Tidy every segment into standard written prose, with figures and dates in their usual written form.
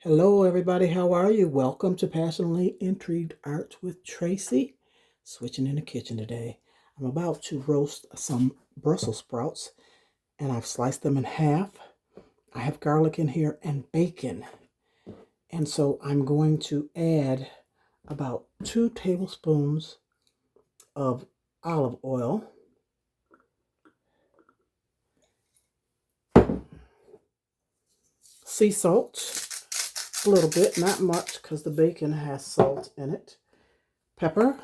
Hello, everybody. How are you? Welcome to Passionately Intrigued Arts with Tracy. Switching in the kitchen today. I'm about to roast some Brussels sprouts, and I've sliced them in half. I have garlic in here and bacon. And so I'm going to add about 2 tablespoons of olive oil, sea salt, a little bit, not much because the bacon has salt in it, pepper,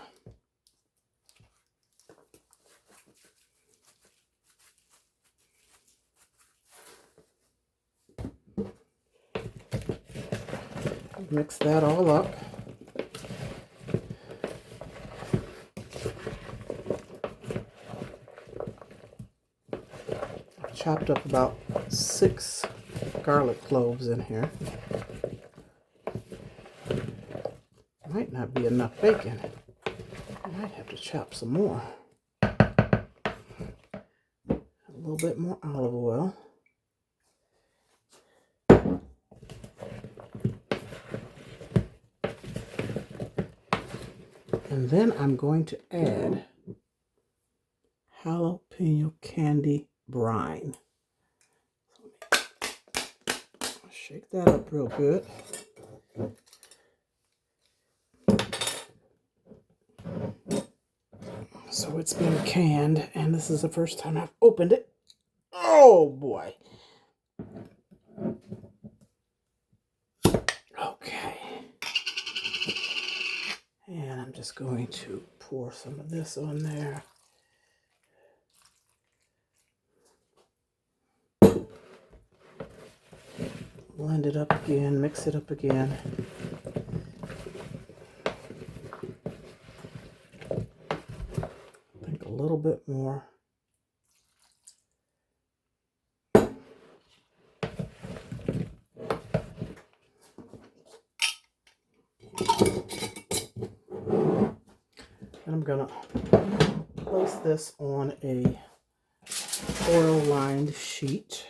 mix that all up. Chopped up about 6 garlic cloves in here. Might not be enough bacon. I might have to chop some more. A little bit more olive oil. And then I'm going to add jalapeno candy brine. Shake that up real good. So it's been canned, and this is the first time I've opened it. Oh boy. Okay. And I'm just going to pour some of this on there. Blend it up again, mix it up again. I think a little bit more. And I'm gonna place this on a oil-lined sheet.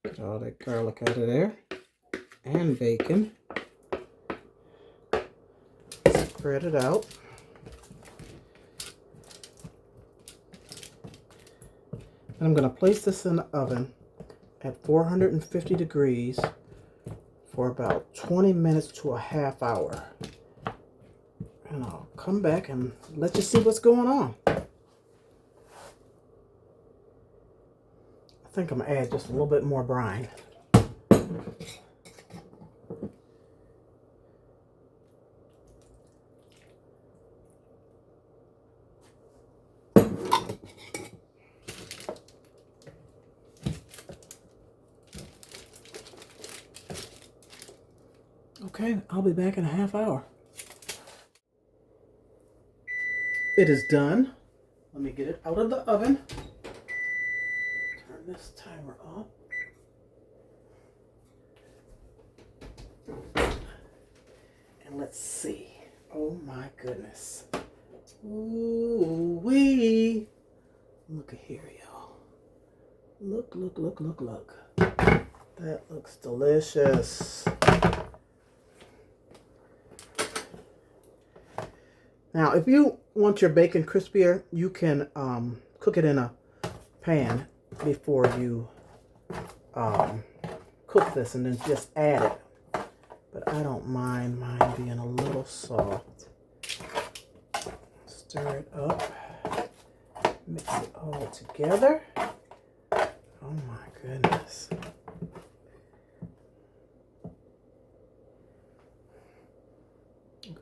Get all that garlic out of there and bacon. Spread it out. And I'm gonna place this in the oven at 450 degrees for about 20 minutes to a half hour. And I'll come back and let you see what's going on. I think I'm gonna add just a little bit more brine. Okay, I'll be back in a half hour. It is done. Let me get it out of the oven. Turn this timer off. And let's see. Oh my goodness. Ooh wee. Look at here, y'all. Look, look, look, look, look. That looks delicious. Now, if you want your bacon crispier, you can cook it in a pan before you cook this and then just add it. But I don't mind mine being a little soft. Stir it up. Mix it all together. Oh my goodness.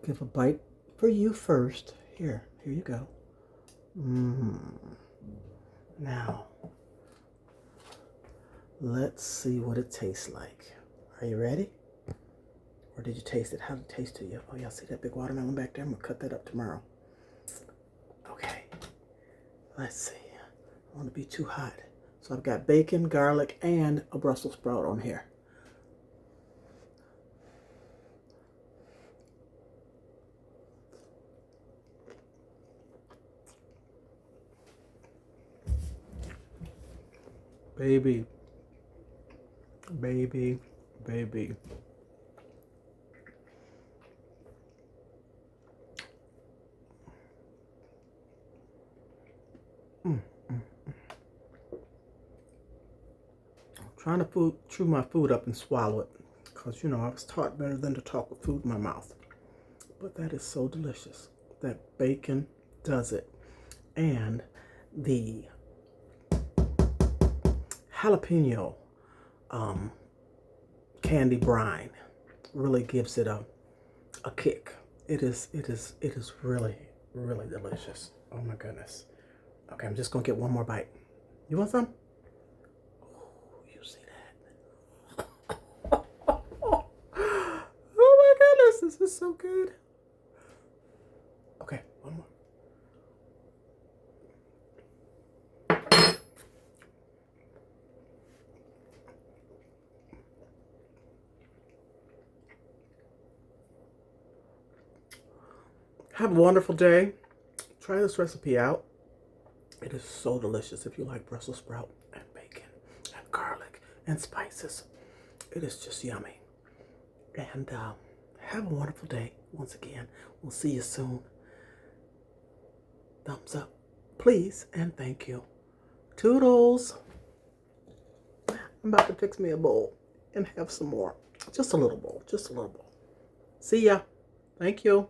Give a bite for you first. Here you go. Now, let's see what it tastes like. Are you ready? Or did you taste it? How did it taste to you? Oh, y'all see that big watermelon back there? I'm gonna cut that up tomorrow. Okay, let's see. I don't want to be too hot. So I've got bacon, garlic, and a Brussels sprout on here. Baby, baby, baby. I'm trying to chew my food up and swallow it, because, you know, I was taught better than to talk with food in my mouth. But that is so delicious. That bacon does it. And the jalapeno candy brine really gives it a kick. It is really, really delicious. Oh my goodness. Okay, I'm just gonna get one more bite. You want some? Oh, you see that? Oh my goodness, this is so good. Okay, one more. Have a wonderful day. Try this recipe out. It is so delicious if you like Brussels sprout and bacon and garlic and spices. It is just yummy. And have a wonderful day. Once again, we'll see you soon. Thumbs up, please, and thank you. Toodles. I'm about to fix me a bowl and have some more. Just a little bowl. Just a little bowl. See ya. Thank you.